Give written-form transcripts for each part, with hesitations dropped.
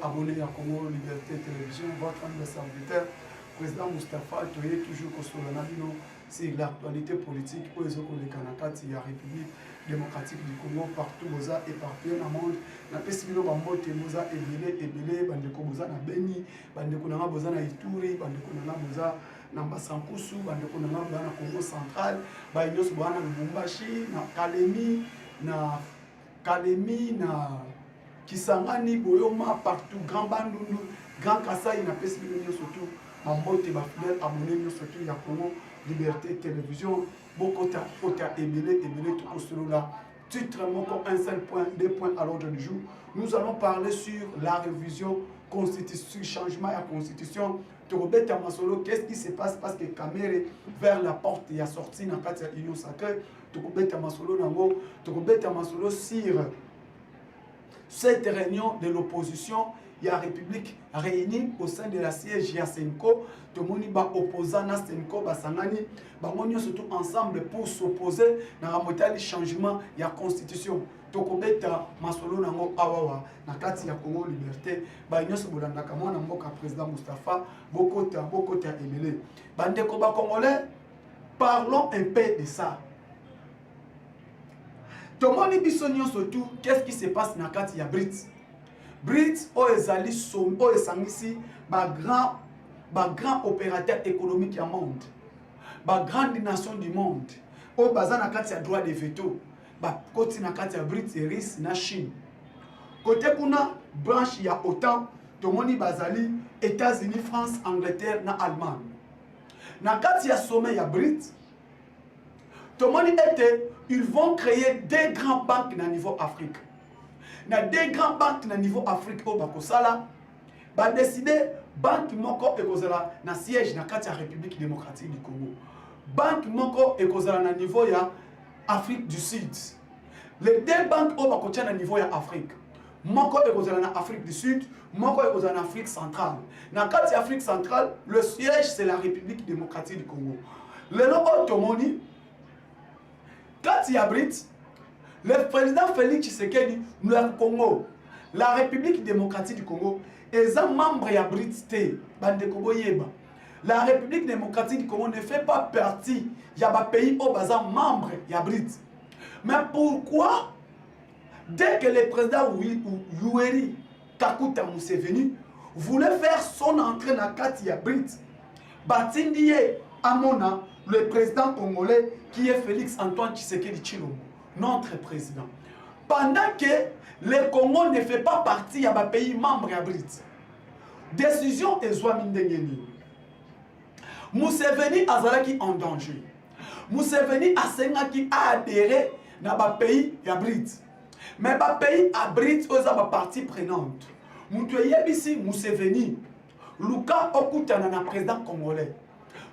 Abonné à Congo Liberté Télévision, votre homme de serviteur, président Moustapha Toye, toujours Kosolonabino, c'est l'actualité politique pour les Kanakati, la République démocratique du Congo, partout Boza éparpillé dans le monde. Na pesibino bambote Boza ebele, bandeko Boza na Beni, bandeko na Boza na Ituri, bandeko na Boza na Basankusu, bandeko na Boza na Congo central, bandeko Boza na Lubumbashi, na Kalemi, na Kisangani, Boyoma, partout, Grand Bandundu, Grand Kassai, na pesibino surtout, bambote bafidèle abonné surtout ya Congo Liberté Télévision, Bokota, Kota, Ebele, tout au solo là. Titre, un seul point, 2 points à l'ordre du jour. Nous allons parler sur la révision constitution, changement à la constitution. Torobet Masolo, qu'est-ce qui se passe parce que Kamere vers la porte il a sorti dans la union sacrée. Torobet Masolo nango, Torobet Masolo sur cette réunion de l'opposition. Il y a la République réunie au sein de la siège Yasenko. Tout le monde est opposant à Senko, Basangani. Ils sont tous ensemble pour s'opposer dans le changement de la constitution. Tokobeta Masolo Nango Awawa, Nakati ya Congo Liberté, Banyoso Bolandaka, mon amboka président Moustapha, Bokota Ebele. Bandeko ba Congolais, parlons un peu de ça. Tout le monde est surtout, qu'est-ce qui se passe dans Nakati ya Brit? Brit o ezali som o esangisi ba grand opérateur économique du monde, ba grande nation du monde o baza na kati ya droit de veto ba koti na kati ya Brit et Russie na Chine. Côté kuna branche ya OTAN tomoni bazali États-Unis, France, Angleterre na Allemagne. Na kati ya sommet ya Brit tomoni ete ils vont créer des grandes banques na niveau Afrique. Na des grandes banques na niveau Afrique au Bakosala, ba décider banque moko ekozala na siège na kati ya République démocratique du Congo. Banque moko ekozala na niveau ya Afrique du Sud. Les deux banques au bakotia na niveau ya Afrique. Moko ekozala na Afrique du Sud, moko ekozala na Afrique centrale. Na kati ya Afrique centrale, le siège c'est la République démocratique du Congo. Le nom Otomoni, kati ya Brit, le président Félix Tshisekedi, le Congo, la République démocratique du Congo, est un membre de Brit. La République démocratique du Congo ne fait pas partie de pays où ils sont membres de Brit. Mais pourquoi, dès que le président Yoweri Kaguta Museveni voulait faire son entrée dans la Brit, Batindie Amona, le président congolais qui est Félix Antoine Tshisekedi Tshilombo, notre président. Pendant que le Congo ne fait pas partie de pays membre de Brit, décision est Zouamindengeni. Museveni azalaki en danger. Museveni a adhéré dans le pays de Brit. Mais le pays de Brit est une partie prenante. Museveni, Luka Okutana na président congolais.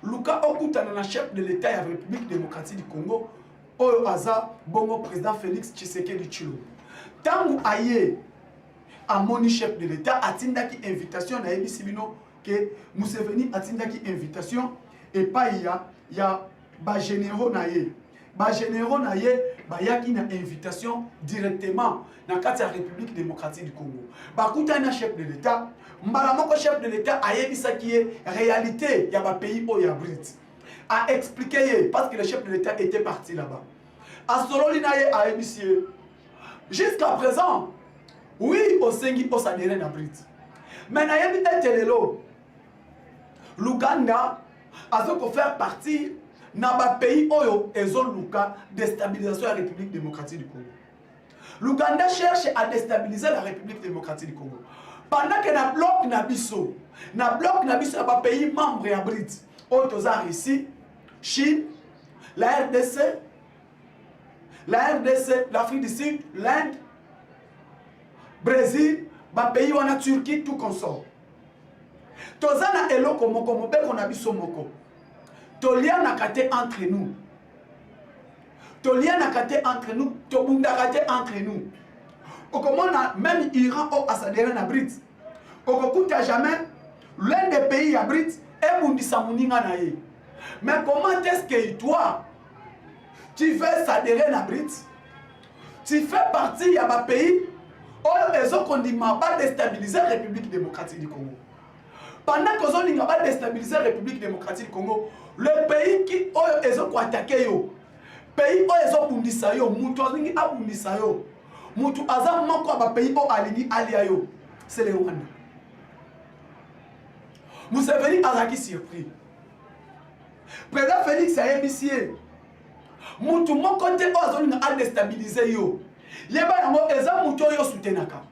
Luka Okutana na chef de l'État de la République démocratique du Congo. Oyo aza bongo président Félix Tshisekedi Tshilombo. Tangu aye amoni chef de l'État atindaki invitation na yebisi bino que Museveni atindaki invitation et pas ya ba généraux na ye. Ba généraux na ye ba yaki na invitation directement na kati ya République démocratique du Congo. Ba kuta na chef de l'État, mbala moko chef de l'État ayebisa ki réalité ya ba pays o ya Brit. A expliqué parce que le chef de l'État était parti là-bas. A Sololinaye a émissié. Jusqu'à présent, oui, au Sengi, au Sadéré na Brit. Mais na yebi etelelo, l'Ouganda a faire partie na ba pays oyo ezon luka déstabilisation de la République démocratique du Congo. L'Ouganda cherche à déstabiliser la République démocratique du Congo. Pendant que na bloc nabiso na ba pays membre ya Brit. Autozar ici, Chine, la RDC, l'Afrique du Sud, l'Inde, Brésil, les pays où on a Turquie, tout consort. tozana eloko moko mobeko na biso moko tolianaka te entre nous tolianaka te entre nous tobundaka te entre nous okomona même Iran o asadere na BRICS okokuta jamais l'un des pays à BRICS ebundisa moninga na ye. Mais comment est-ce que toi tu veux s'adhérer à BRICS? Tu fais partie de ma pays où ils ont déstabilisé la République démocratique du Congo. Pendant qu'ils ont déstabilisé la République démocratique du Congo, le pays qui ils ont attaqué, le pays où ils ont bundisa yo, mutu alingi abundisa yo, mutu azam moko ba pays où alingi alia yo, c'est le Rwanda. Museveni azaki surpris. Président Félix a émissionné. Mutu moko te ozolinga a déstabiliser yo. Yeba yango eza mutu yo soutenaka.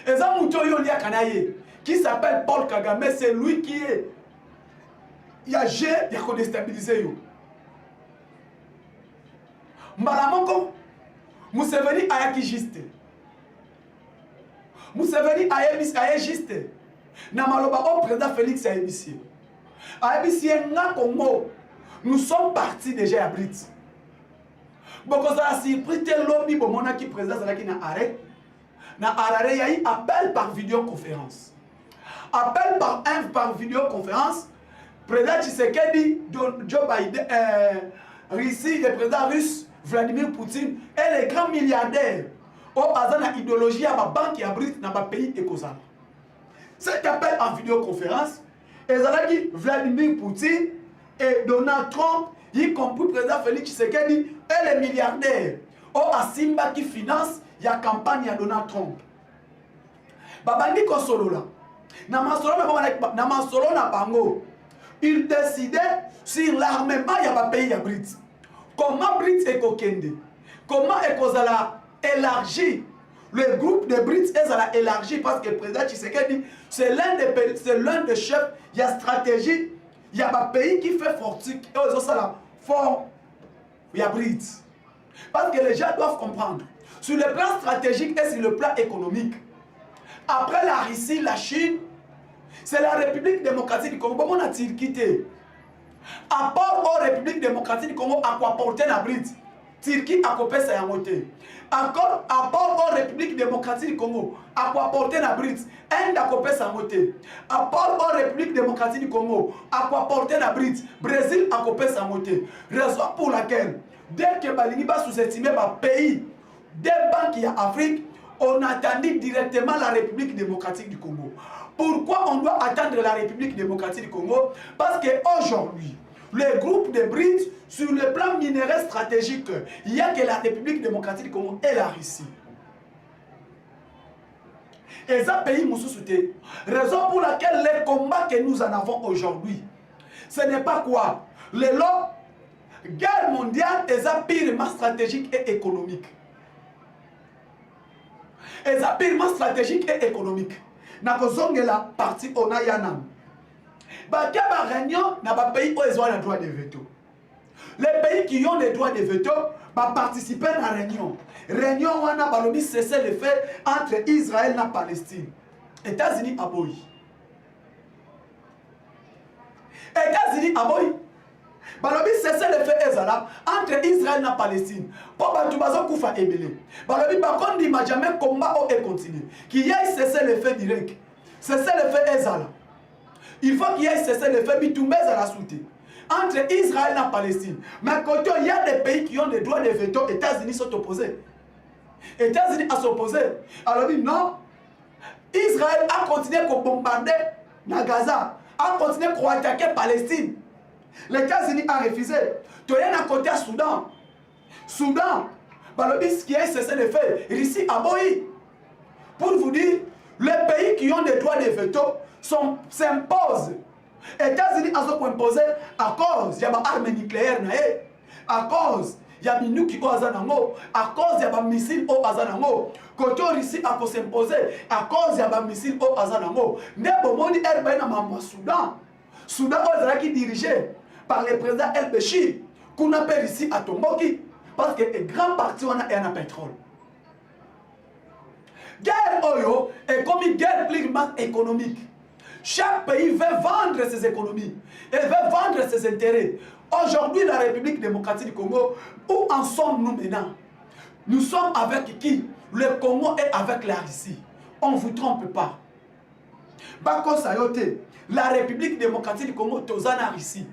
Eza mutu yo liaka na ye qui s'appelle Paul Kagame, c'est lui qui est il a géré ya déstabiliser yo. Mbala moko Museveni ayaki juste. Museveni a juste. Na maloba au président Félix a émissionné. A émissionné na Congo. Nous sommes partis déjà à BRICS. Beaucoup ça surpris tel lobby bon mona qui président qui na arrêt. Na arrêt y a eu appel par vidéoconférence. Appel par vidéoconférence. Président Tshisekedi, Joe Biden, Russie, le président russe Vladimir Poutine et les grands milliardaires au hasard na idéologie à ma banque et à BRICS na ma pays écossais. Cet appel en vidéoconférence, et Vladimir Poutine et Donald Trump, y compris le président Félix Tshisekedi et les milliardaires, au Asimba qui finance la campagne de Donald Trump. Babandi Kosolo là, Namasolo na Bango, il décidait sur l'armement y a pays à BRICS. Comment BRICS est kokende? Comment est kozala élargi? Le groupe de BRICS est élargi parce que le président Tshisekedi, c'est l'un des chefs, il y a stratégie, il y a un pays qui fait fortune, et aux autres, fort, il y a BRICS. Parce que les gens doivent comprendre, sur le plan stratégique et sur le plan économique, après la Russie, la Chine, c'est la République démocratique du Congo. Comment a-t-il quitté? À part la République démocratique du Congo, à quoi porter la BRICS? Turquie a coupé sa yamoté. Encore, à part la République démocratique du Congo, à quoi porter la BRICS? Inde a coupé sa yamoté. À part la République démocratique du Congo, à quoi porter la BRICS? Brésil a coupé sa yamoté. Raison pour laquelle, dès que Balini va sous-estimer le pays, des banques en Afrique, on attendit directement la République démocratique du Congo. Pourquoi on doit attendre la République démocratique du Congo? Parce qu'aujourd'hui, le groupe de BRICS, sur le plan minéraire stratégique, il n'y a que la République démocratique du Congo et la Russie. Et ça, pays Moussoussouté. Raison pour laquelle les combats que nous en avons aujourd'hui, ce n'est pas quoi? Les lots, guerre mondiale, et ça purement stratégique et économique. Et ça purement stratégique et économique. Na kozongela parti ona yanam. Ba kaba réunion na ba pays où ils ont le droit de veto. Les pays qui ont le droit de veto va participer à la réunion. Réunion wana balobi cesser le fait entre Israël et Palestine. États-Unis aboyi. États-Unis aboyi. Balobi cesser le fait ezala entre Israël et Palestine. Pour batu bazo kufa ebele. Balobi bakondi ma jamais combat au et continue. Qu'il y ait cesser le fait direct. Cesser le fait ezala. Il faut qu'il y ait cessé le fait bitumbe à la soute entre Israël et Palestine. Mais quand il y a des pays qui ont des droits de veto, les États-Unis sont opposés. Les États-Unis sont opposés. Alors dit non, Israël a continué à bombarder na Gaza, a continué à attaquer Palestine. Les États-Unis ont refusé. Tu es à côté à Soudan. Soudan, ce qui est cessé le fait, Russie a boyi. Pour vous dire, les pays qui ont des droits de veto s'imposent. Les États-Unis ont imposé à cause il y a des armes nucléaires, à cause il y a des nuques qui ont à cause il y a des missiles au Azanango. Quand on Russie a s'imposer à cause il y a des missiles au Azanango. Nebomoni Erbaïna Mama Soudan. Soudan qui est dirigé par le président El Béchir, qu'on appelle ici à Tomboki, parce que les grands partis ont un pétrole. Guerre Oyo est comme une guerre purement économique. Chaque pays veut vendre ses économies et veut vendre ses intérêts. Aujourd'hui, la République démocratique du Congo, où en sommes-nous maintenant? Nous sommes avec qui? Le Congo est avec la Russie. On ne vous trompe pas. Bako Sayote, la République démocratique du Congo, Tozana Russie.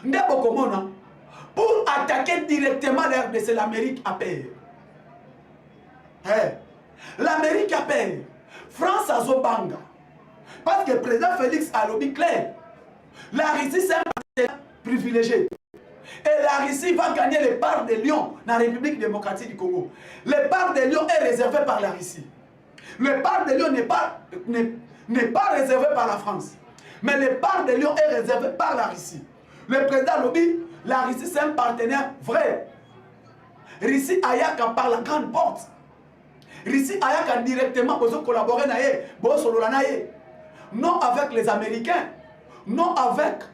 Ndebo Komona, pour attaquer directement la RDC, l'Amérique a peur. Hey. L'Amérique a peur. France a Zobanga. Parce que le président Félix a lobby clair. La Russie, c'est un partenaire privilégié. Et la Russie va gagner les parts de Lyon dans la République démocratique du Congo. Les parts de Lyon est réservé par la Russie. Les parts de Lyon n'est pas réservé par la France. Mais les parts de Lyon est réservé par la Russie. Le président lobby, la Russie c'est un partenaire vrai. Russie Ayaka par la grande porte. Russie Ayaka directement pour collaborer naye, non avec les Américains, non avec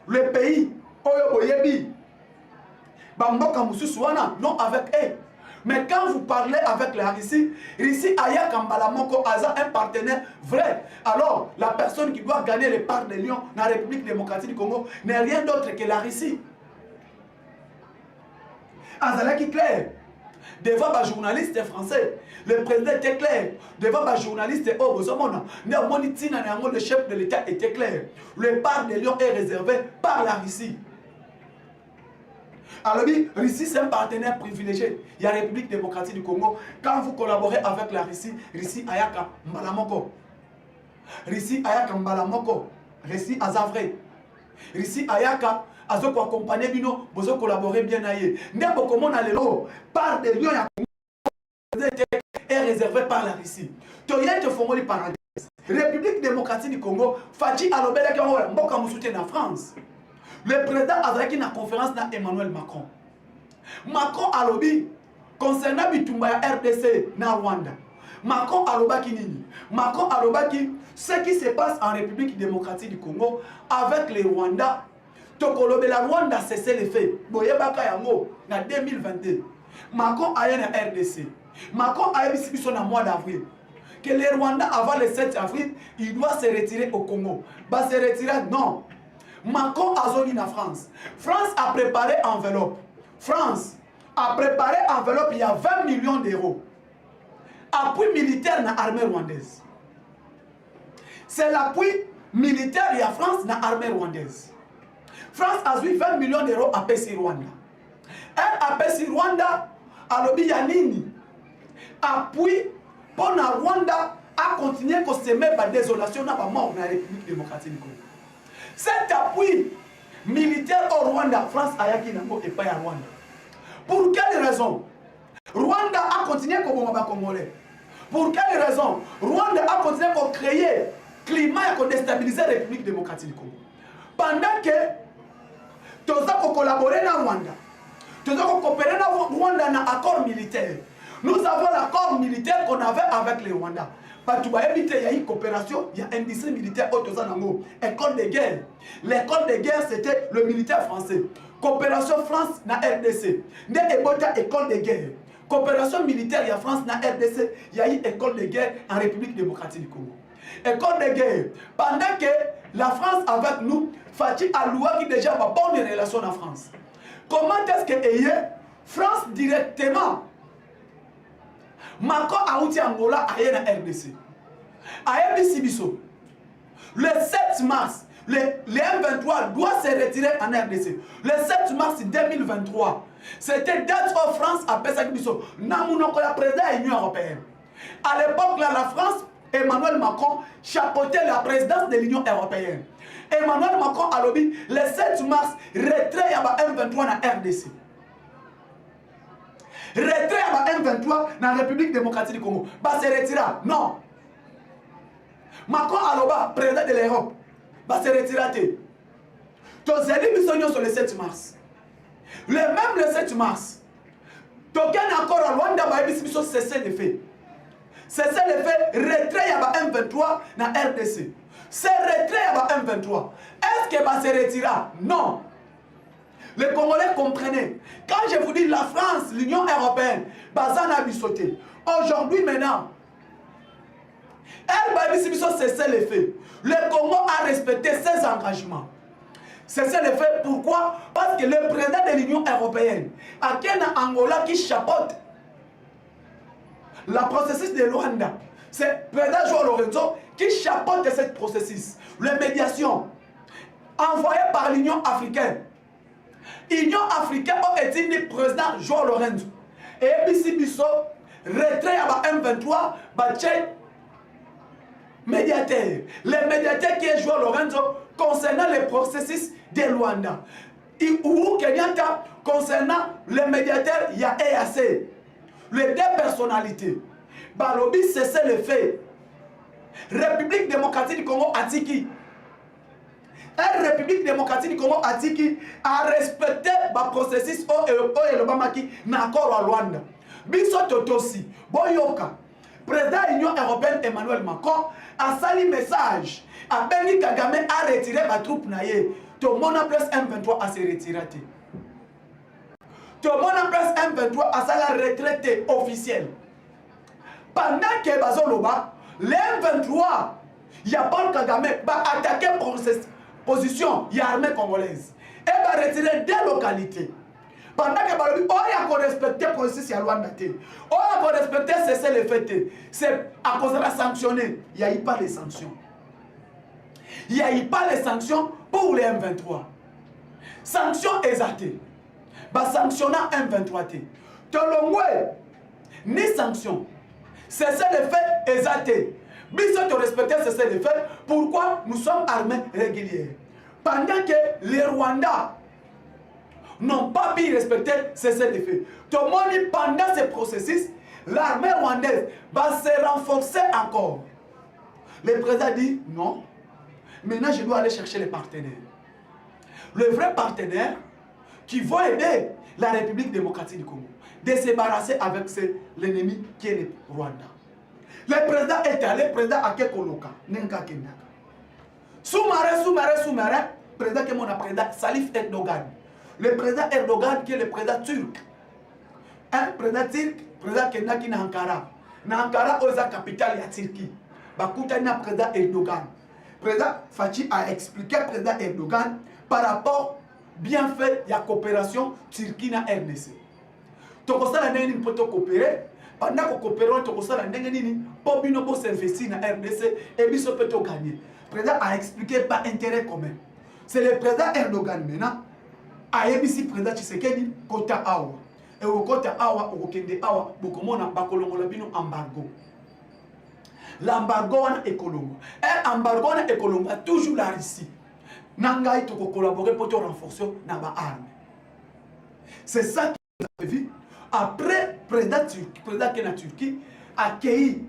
le pays Oyo Oyebi, Bamboka Moussousouana, non avec eux. Mais quand vous parlez avec la Russie, Russie Ayaka Mbalamoko Aza un partenaire vrai. Alors, la personne qui doit gagner les parts de Lyon dans la République démocratique du Congo n'est rien d'autre que la Russie. Azala qui clair. Devant les journalistes français, le président était clair. Devant les journalistes, le chef de l'État était clair. Le part de Lyon est réservé par la Russie. Alors, Russie, c'est un partenaire privilégié. Il y a la République démocratique du Congo. Quand vous collaborez avec la Russie, Russie Ayaka Mbalamoko. Russie Ayaka Mbalamoko. Russie Azavre. Russie Ayaka. Azoko accompagner bino, vous collaborer bien ailleurs. N'importe comment on a l'élo, part de Lyon est réservé par la Russie. Toyente Fongoli paradis. République démocratique du Congo, Fati Alobela qui a mboka soutien en France. Le président a dit dans la conférence d'Emmanuel Macron. Macron a lobby concernant Bitumba RDC na Rwanda. Macron a lobby nini. Macron a lobby ce qui se passe en République démocratique du Congo avec les Rwandais. Tokolobe la Rwanda cessé les faits. Boyebaka yango na 2022. Macron a eu na RDC. Macron a eu son en mois d'avril. Que les Rwandais avant le 7 avril, il doit se retirer au Congo. Bah se retirer non. Macron a zoni na France. France a préparé enveloppe. France a préparé enveloppe, il y a 20 millions d'euros. Appui militaire na armée rwandaise. C'est l'appui militaire de la France na armée rwandaise. France a eu 20 millions d'euros à PSI Rwanda. Un à PSI Rwanda, à l'obbi Yanini, appui pour la Rwanda à continuer à semer la désolation dans la mort de la République démocratique du Congo. Cet appui militaire au Rwanda, France a yaki nango et pas à Rwanda. Pour quelle raison? Rwanda a continué comme on congolais. Pour quelle raison? Rwanda a continué à créer climat et à déstabiliser la République démocratique du Congo. Pendant que nous avons collaboré dans Rwanda, nous avons coopéré dans Rwanda dans l'accord militaire. Nous avons l'accord militaire qu'on avait avec les Rwandais. Il y a une coopération, il y a une industrie militaire au Tozanango. École de guerre. L'école de guerre, c'était le militaire français. Coopération France dans RDC. Né Ebota, école de guerre. Coopération militaire, il y a France dans RDC. Il y a une école de guerre en République démocratique du Congo. École de guerre. Pendant que la France avec nous, Fatih Aloua qui déjà a bonne relation en France. Comment est-ce que France directement Macron a outi Angola à la RDC. À Sibiso. Le 7 mars, le M23 doit se retirer en RDC. Le 7 mars 2023, c'était date où France a fait Sibiso. Namounoko la présidente de l'Union européenne. À l'époque, la France, Emmanuel Macron chapeautait la présidence de l'Union européenne. Emmanuel Macron a lobby le 7 mars, retrait à M23 dans la RDC. Retrait à M23 dans la République démocratique du Congo. Bah se retira. Non. Macron a lobby président de l'Europe. Bah se retira. Tozeli bisogno sur le 7 mars. Même le 7 mars. Token encore à Rwanda bah bisogno cesser les faits. Cesser les faits, retrait à M23 dans la RDC. C'est retrait à M23. Est-ce que va se retira? Non. Les Congolais comprenaient. Quand je vous dis la France, l'Union européenne, Bazana a sauté. Aujourd'hui, maintenant, Elle va cesser les faits. Le Congo a respecté ses engagements. Cesser les faits, pourquoi? Parce que le président de l'Union européenne, à Kenya Angola qui chapeaute le processus de Luanda, c'est le président João Lorenzo qui chapeaute ce processus. La médiation envoyée par l'Union africaine. L'Union africaine a été le président João Lorenzo. Et Bisso, retrait à M23, médiateur. Le médiateur qui est João Lorenzo concernant le processus de Luanda. Ou Kenyatta concernant le médiateur, il y a EAC. Les deux personnalités. Balobi cessait le fait. République démocratique du Congo Atiki. La République démocratique du Congo Atiki a respecté le processus et le Bamaki n'accord à Luanda. Biso Totosi, Boyoka, président de l'Union européenne Emmanuel Macron a sali message. A Beni Kagame a retiré ma troupe naïe. Tout le monde en place M23 a se retiré. Tout le monde en place M23 a sa retraite officielle. Pendant que Bazoloba, le M23, il y a Paul Kagame va attaquer position, il y a l'armée congolaise. Et va retirer des localités. Pendant que Balobi, on a respecté le processus à Luanda. On a respecté cesser les faits. C'est à cause de la sanctionner. Il n'y a eu pas de sanctions. Il n'y a eu pas de sanctions pour les M23. Sanctions exaltées. Bah sanctionnant M23. Tolongwe, ni sanctions. Cesser les faits exaltés. Biso te respecter cesser les faits. Pourquoi nous sommes armés réguliers? Pendant que les Rwandais n'ont pas pu respecter cesser les faits. Tout le monde, pendant ce processus, l'armée rwandaise va se renforcer encore. Le président dit non. Maintenant, je dois aller chercher les partenaires. Le vrai partenaire qui va aider la République démocratique du Congo de se débarrasser avec l'ennemi qui est le Rwanda. Le président est allé, le président a Kekoloka, Nenka Kenyaka. Sous-marin, président qui est mon président, Salif Erdogan. Le président Erdogan qui est le président turc. Un président turc, président Kenyaki na Ankara. Na Ankara, c'est la capitale de la Turquie. Bakuta na président Erdogan. Président Fachi a expliqué au président Erdogan par rapport bien fait de la coopération Turquie na RDC. Donc ça la nini peut coopérer pendant que coopérons donc ça la nini pour bien pour s'investir na RDC et biso peut gagner. Président a expliqué par intérêt commun. C'est le président Erdogan maintenant a ebisi président Tshisekedi kota awa et au kota awa au kende awa bokomona bakolongola bino embargo. L'embargo est économique. Et l'embargo est économique. Toujours la Russie. Nangaï toko collaborer pour te renforcer dans ma arme. C'est ça que vous avez vu. Après, président de la Turquie a accueilli.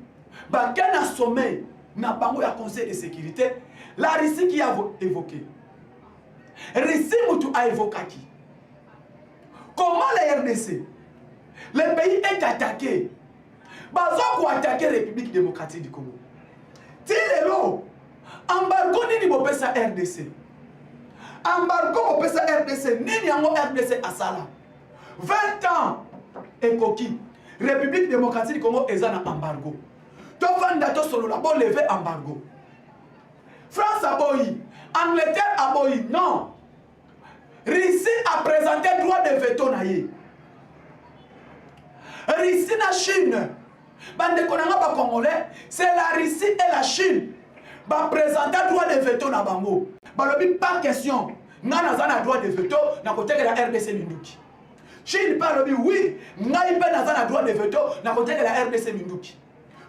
Quand on a sommet dans le Conseil de sécurité, la Russie qui a évoqué. Russie a évoqué qui? Comment la RDC? Le pays est attaqué. Bazo ko attaquer République démocratique du Congo. Tilelo embargo nini bopesa RDC. Embargo bopesa RDC nini yango RDC asala. 20 ans ekoki. République démocratique du Congo ezana embargo. To vanda to solo la bon lever embargo. France aboyi, Angleterre aboyi, non. Russie a présenté droit de veto na ye. Russie na Chine. Bande konanga ba Congolais, c'est la Russie et la Chine. Ba présenter droit de veto na bango. Balobi pas question. Ngana zana droit de veto na côté de la RDC Minduki. Chine balobi oui, ngai pe na zana droit de veto na côté de la RDC Minduki.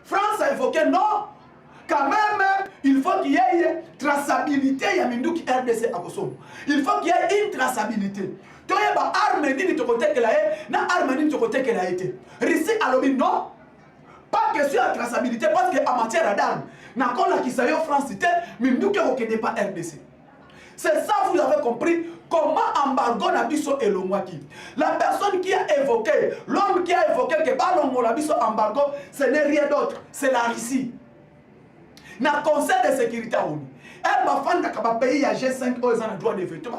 France a évoqué non. Quand même, il faut qu'il y ait traçabilité ya Minduki RDC à Kosovo. Il faut qu'il y ait une traçabilité. Tu as ba arme ni de côté que la na arme ni de côté que la été. Russie alobi non. Pas question de traçabilité parce qu'en matière d'armes, n'akon la kisayo France cité, mais nous qui ne pas RDC. C'est ça, vous avez compris comment embargo Nabiso et Lomwaki. La personne qui a évoqué, l'homme qui a évoqué que Balongo Nabiso embargo, ce n'est rien d'autre, c'est la Russie. Dans le Conseil de sécurité, elle va faire un pays, il y a G5 ans, ils ont le droit de veto,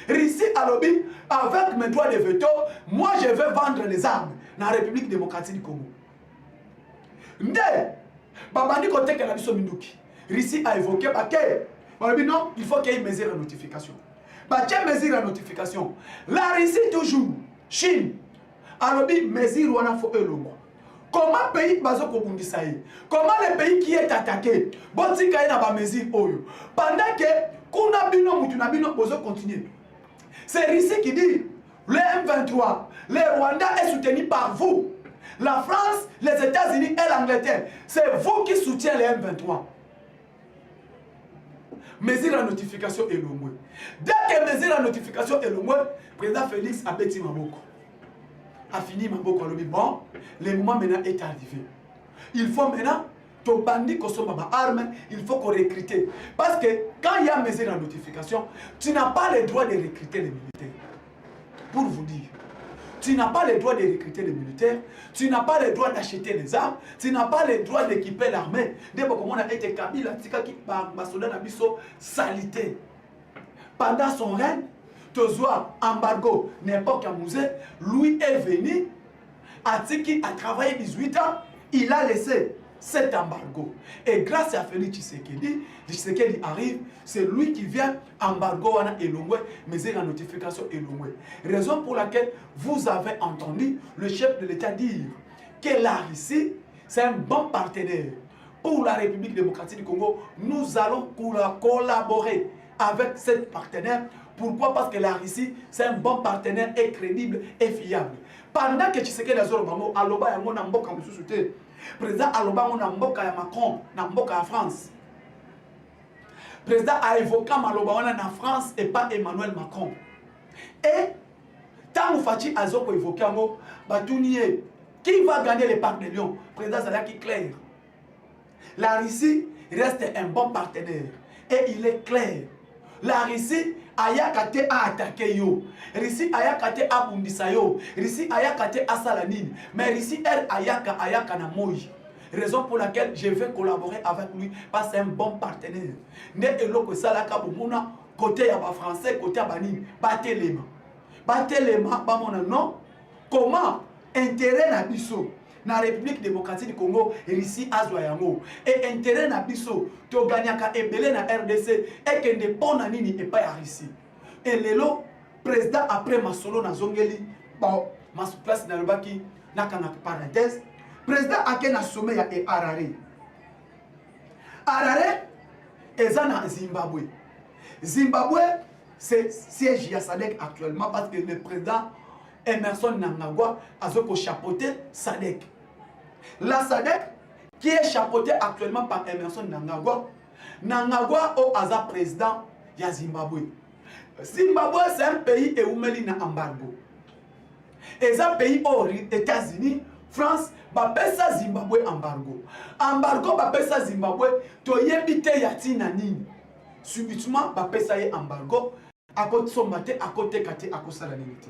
Russie a lobby, avec mes droits de veto, moi je veux vendre les armes dans la République démocratique du Congo. babandi côté que la biso minduki. Russie a évoqué non, il faut qu'il y ait une mesure de notification. Une mesure de notification. La Russie toujours, Chine, alors mesure où on a fait le mot. Comment pays bazo kobundisa ye? Comment le pays qui est attaqué? Bon si kaye na ba mesure oyo. Pendant que kuna bino mutu na bino bozo continuer. C'est Russie qui dit le M23, le Rwanda est soutenu par vous. La France, les États-Unis et l'Angleterre, c'est vous qui soutiennent le M23. Mesure la notification et le moins. Dès que mesure la notification et le moins, le président Félix a bêti Maboko. A fini Maboko. Bon, le moment maintenant est arrivé. Il faut maintenant, ton bandit consomme ma arme, il faut qu'on recrute. Parce que quand il y a mesure la notification, tu n'as pas le droit de recruter les militaires. Pour vous dire. Tu n'as pas le droit de recruter les militaires, tu n'as pas le droit d'acheter les armes, tu n'as pas le droit d'équiper l'armée. Dès que on a été Kabila, soldat Nabiso salité. Pendant son règne, Tozoa, embargo, n'importe quel musée, lui est venu, Atiki a travaillé 18 ans, il a laissé cet embargo. Et grâce à Félix Tshisekedi arrive, c'est lui qui vient embargo et l'ongwe, mais c'est la notification et l'ongwe. Raison pour laquelle vous avez entendu le chef de l'État dire que la Russie, c'est un bon partenaire pour la République démocratique du Congo. Nous allons collaborer avec cet partenaire. Pourquoi? Parce que la Russie, c'est un bon partenaire et crédible et fiable. Pendant que Tshisekedi a Zorobango, Aloba et Mona Mboka Moussouté, président Aloba on a Mboka ya Macron, na Mboka ya France. Président a évoqué Maloba on a na France et pas Emmanuel Macron. Et tant Fati Azoko évoqué Amo, Batounie, qui va gagner les parcs de Lyon? Président Zalaki clair. La Russie reste un bon partenaire et il est clair. La Russie ayakate a attaqué yo. Russie ayakate a bundisa yo. Russie ayakate a salanine. Mais Russie elle ayaka na moi. Raison pour laquelle je vais collaborer avec lui parce que c'est un bon partenaire. Ne eloko salaka bomona côté ya ba français côté ya banine batelema. Batelema ba mona non. Comment intérêt na biso na République démocratique du Congo, Russie azwa yango. Et intérêt na biso, to gagnaka ebele na RDC, et que ne pona nini et pas ya Russie. Et lelo, président après Masolo na Zongeli, bon, ma place na lobaki, na kana parenthèse, président ake na sommet ya e Harare. Harare, eza na Zimbabwe. Zimbabwe, c'est siège ya SADC actuellement parce que le président Emerson Mnangagwa a chapeauté SADC. La SADC qui est chapeautée actuellement par Emerson Mnangagwa, Mnangagwa au hasard président de Zimbabwe. Zimbabwe c'est un pays où il y a un embargo. Et c'est un pays aux États-Unis, France, bapesa Zimbabwe embargo. Embargo bapesa Zimbabwe, to yebite yatina nini. Subitement bapesa ye embargo, à côté sombate, à côté kate, à côté salanité.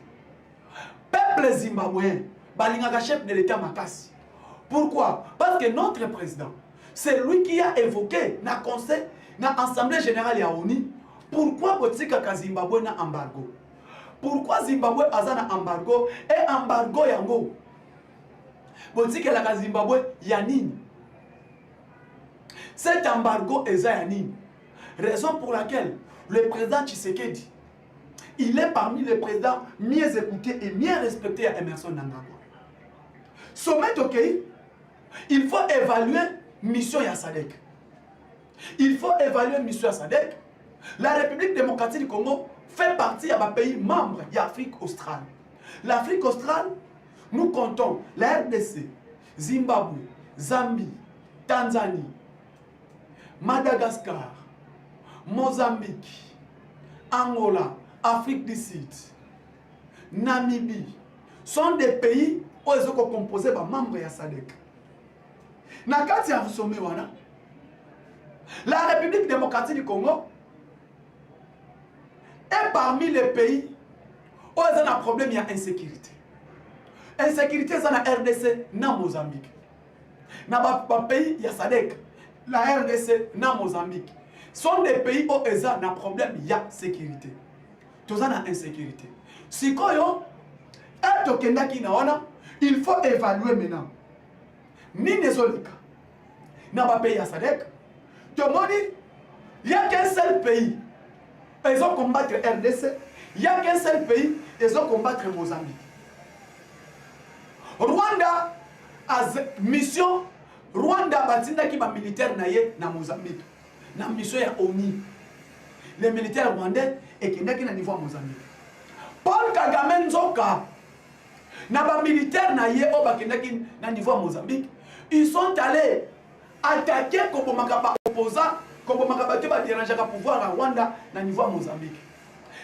Peuple zimbabwéen, balingaka chef de l'État Makassi. Pourquoi? Parce que notre président, c'est lui qui a évoqué dans le conseil, dans l'Assemblée générale ya ONU, pourquoi Botsika Zimbabwe na embargo? Pourquoi Zimbabwe a un embargo et embargo yango? Botsika la Zimbabwe yanine. Cet embargo est yanine. Raison pour laquelle le président Tshisekedi, il est parmi les présidents mieux écoutés et mieux respectés à Emerson Mnangagwa. Sommet ok, il faut évaluer mission ya SADC. Il faut évaluer mission ya SADC. La République démocratique du Congo fait partie d'un pays membre de l'Afrique australe. L'Afrique australe, nous comptons la RDC, Zimbabwe, Zambie, Tanzanie, Madagascar, Mozambique, Angola, Afrique du Sud, Namibie, sont des pays où ils sont composés par membres de la SADC. La République démocratique du Congo est parmi les pays où ils ont un problème d'insécurité. Insécurité, c'est la RDC, na Mozambique. Dans les pays, il y a SADC, la RDC, na Mozambique. Sont des pays où ils ont un problème d'insécurité. Tous ont une insécurité. Si il faut évaluer maintenant. Ni Nezolika, na ba pays ya SADC. Tomoni, il y a qu'un seul pays. Ils ont combattre RDC. Il n'y a qu'un seul pays. Ils ont combattre Mozambique. Rwanda a mission. Rwanda batinda ki ba militaire na Mozambique. Na mission ya ONU. Les militaires rwandais et qui n'a qu'un niveau à Mozambique. Paul Kagame Nzoka. Na ba militaire na ye o ba ki na niveau à Mozambique. Ils sont allés attaquer comme makaba opposant. Comme on va déranger le pouvoir à Rwanda na niveau Mozambique.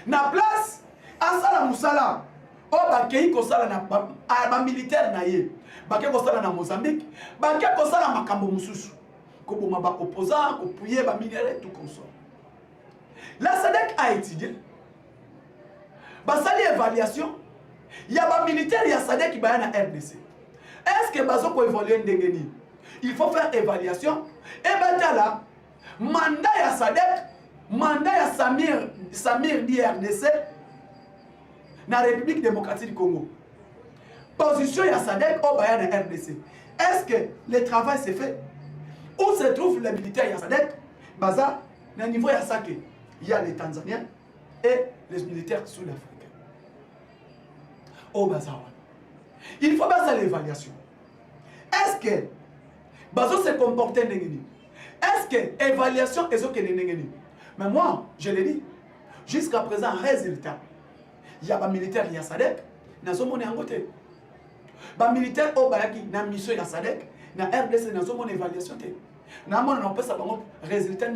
Na place asala musala o bakei ko sala na ba militaire na ye. Bakei ko sala na Mozambique, bakei ko sala makambo mususu. Ko boma ba opposant, ko puyer ba minéraux tout comme ça. La SADC a étudié. Ba sali évaluation. Il y a ba militaire ya SADC qui ba na RDC. Est-ce que bazo ko évaluer ndengeni? Il faut faire évaluation et batala mandat ya SADC, mandat ya Samir d'RDC na République démocratique du Congo. Position ya SADC au Bayern de RDC. Est-ce que le travail s'est fait? Où se trouvent les militaires ya SADC? Baza, na niveau ya Sake, il y a les Tanzaniens et les militaires sud-africains. Au Baza. Il faut baser l'évaluation. Est-ce que Bazo se comportait n'engeni? Est-ce que l'évaluation est ok? Mais moi, je l'ai dit, jusqu'à présent, résultat, il y a des militaires qui sont SADC, ils sont en côté. Les militaires qui sont en mission de SADC, dans RDC, ils sont en évaluation. Nous avons pas de résultat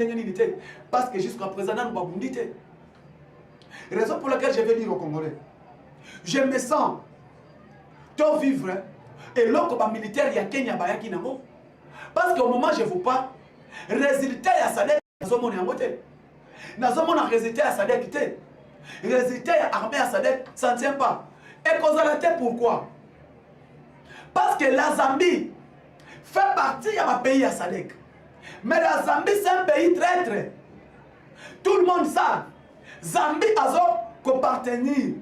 parce que jusqu'à présent, nous avons pas de raison pour laquelle je vais dire aux Congolais, je me sens de vivre et l'autre militaire, il y a Kenya, parce qu'au moment où je ne vous parle, résultat ya SADC nazomona yango te. Nazomona résultat ya SADC te. Résultat ya armée ya SADC, ça ne tient pas. Et kozala te pourquoi? Parce que la Zambie fait partie de ma pays ya SADC. Mais la Zambie c'est un pays traître. Tout le monde sait. Zambie a partenir,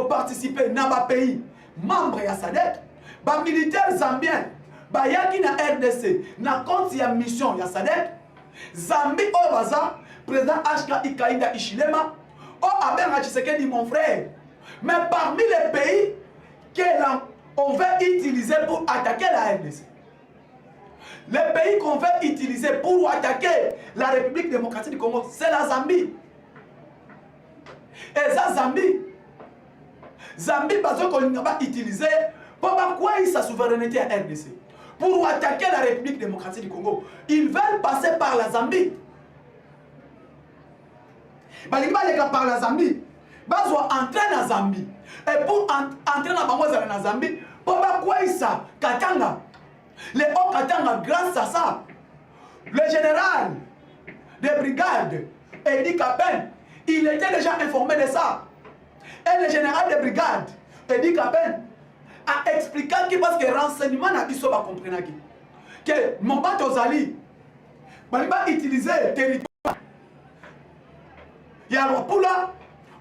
participer dans ma pays membre ya SADC, ba militaire zambien bayaki na RDC na compte ya mission ya SADC. Zambie o baza président HK Ikaïda Ichilema o Abenga Tshisekedi mon frère. Mais parmi les pays qu'on veut utiliser pour attaquer la RDC, les pays qu'on veut utiliser pour attaquer la République démocratique du Congo, c'est la Zambie. Et ça Zambie bazo qu'on va utiliser pour quoi sa souveraineté à RDC. Pour attaquer la République démocratique du Congo, ils veulent passer par la Zambie. Par la Zambie, ils vont entrer dans la Zambie. Et pour entrer dans la Zambie, pour quoi ça Katanga. Les hauts Katanga, grâce à ça, le général de brigade, Edi Kapen, il était déjà informé de ça. Et le général de brigade, Edi Kapen, a expliqué que parce que renseignement n'a pas compris que mon Tozali va utiliser le territoire. Il y a Lwapula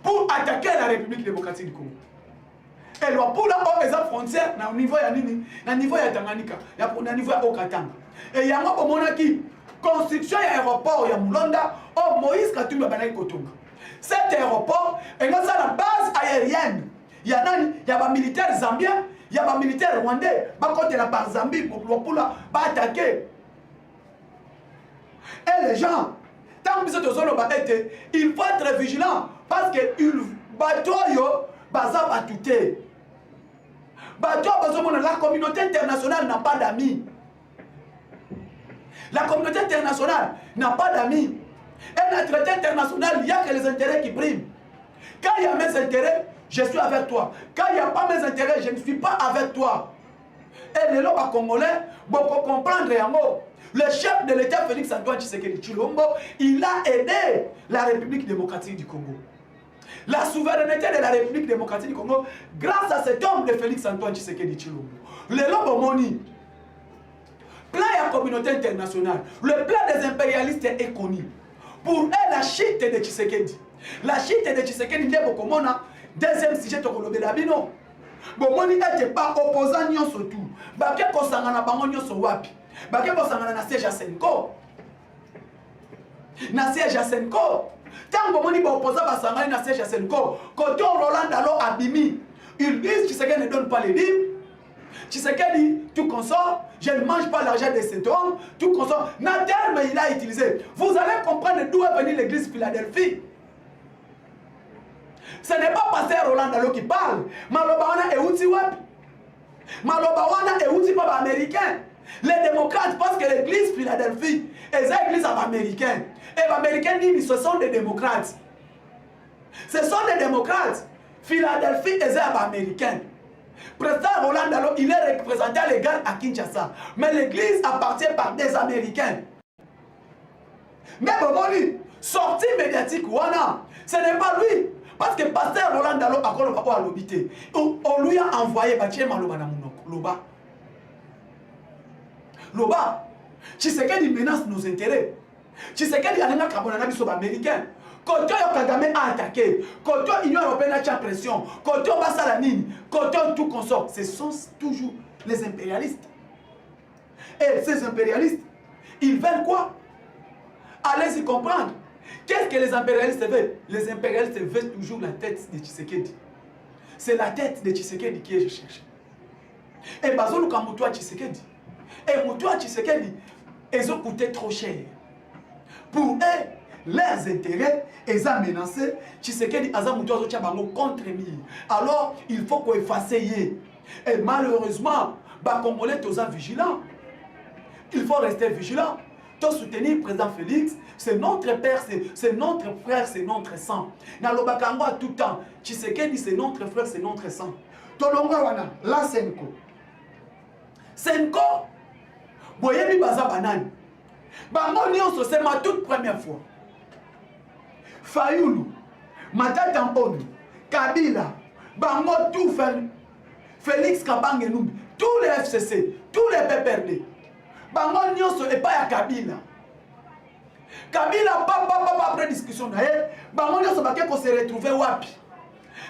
pour attaquer la République démocratique du Congo. Et Lwapula a des frontières au niveau de Tanganyika, au niveau de Okatanga. Et il y a une construction de l'aéroport de Mulonda, au Moïse Katumba Banaï Kotonga. Cet aéroport est dans la base aérienne. Il y a des militaires zambiens. Il y a des militaires rwandais qui sont par Zambie pour attaquer. Et les gens, tant que il faut être vigilant parce que la communauté internationale n'a pas d'amis. La communauté internationale n'a pas d'amis. Et le traité international, il n'y a que les intérêts qui priment. Quand il y a mes intérêts, je suis avec toi. Quand il n'y a pas mes intérêts, je ne suis pas avec toi. Et les lois congolais, beaucoup comprendre un mot. Le chef de l'État, Félix Antoine Tshisekedi Tshilombo, il a aidé la République démocratique du Congo. La souveraineté de la République démocratique du Congo, grâce à cet homme de Félix Antoine Tshisekedi Tshilombo. Le lobo moni, plan de la communauté internationale, le plan des impérialistes est connu. Pour eux, la chute de Tshisekedi. La chute de Tshisekedi n'est pas comme deuxième sujet de Kolobelabino. Bon, on n'est pas opposant surtout. Baké kosanga na bango nyoso wapi. Bake bosangana na siège à Senko. Na siège à Senko. Tango moni ba opposa basangani na siège à Senko. Côté Roland Dalo abimi. Ils disent Tshisekedi ne donne pas les livres. Tshisekedi, tout consort, je ne mange pas l'argent de cet homme, tout consort. Na terme il a utilisé. Vous allez comprendre d'où est venue l'église Philadelphie. Ce n'est pas pasteur Roland Dalo qui parle. Maloba wana euti wapi. Maloba wana euti pas américain. Les démocrates pensent que l'église Philadelphie est une église américaine. Et les Américains disent que ce sont des démocrates. Ce sont des démocrates. Philadelphie est un américain. Président Roland Dalo, il est représentant légal à Kinshasa. Mais l'église appartient par des Américains. Mais bon, sortie médiatique, ce n'est pas lui. Parce que pasteur Roland Dalo a encore le papa à l'obité. On lui a envoyé Bachie Maloba na Mounoko. Loba. Loba. Tshisekedi menace nos intérêts. Tshisekedi a un carbone américain. Quand Kagame a attaqué, quand l'Union européenne a tient pression, quand Bassalanine, quand tout consort, ce sont toujours les impérialistes. Et ces impérialistes, ils veulent quoi? Allez-y comprendre. Qu'est-ce que les impérialistes veulent? Les impérialistes veulent toujours la tête de Tshisekedi. C'est la tête de Tshisekedi qui est recherchée. Et Bazou Kamutua Tshisekedi. Et Mutua Tshisekedi, ils ont coûté trop cher. Pour eux, leurs intérêts, ils ont menacé. Tshisekedi a contre lui. Alors, il faut qu'on efface. Et malheureusement, les Congolais sont vigilants. Il faut rester vigilant. Tout soutenir le président Félix, c'est notre père, c'est notre frère, c'est notre sang. Nalobakango à tout temps. Tshisekedi, c'est notre frère, c'est notre sang. Tolonga wana, la Senko. Senko, boyebi baza banani. Bango nyonso, c'est ma toute première fois. Fayoulou, Matata Mponu, Kabila, Bango tout Félix Kabange Numbi, tous les FCC, tous les PPRD. Bango nyonso et pas ya Kabila. Kabila papa après discussion na ye, bango nyonso bakeko se retrouver wapi.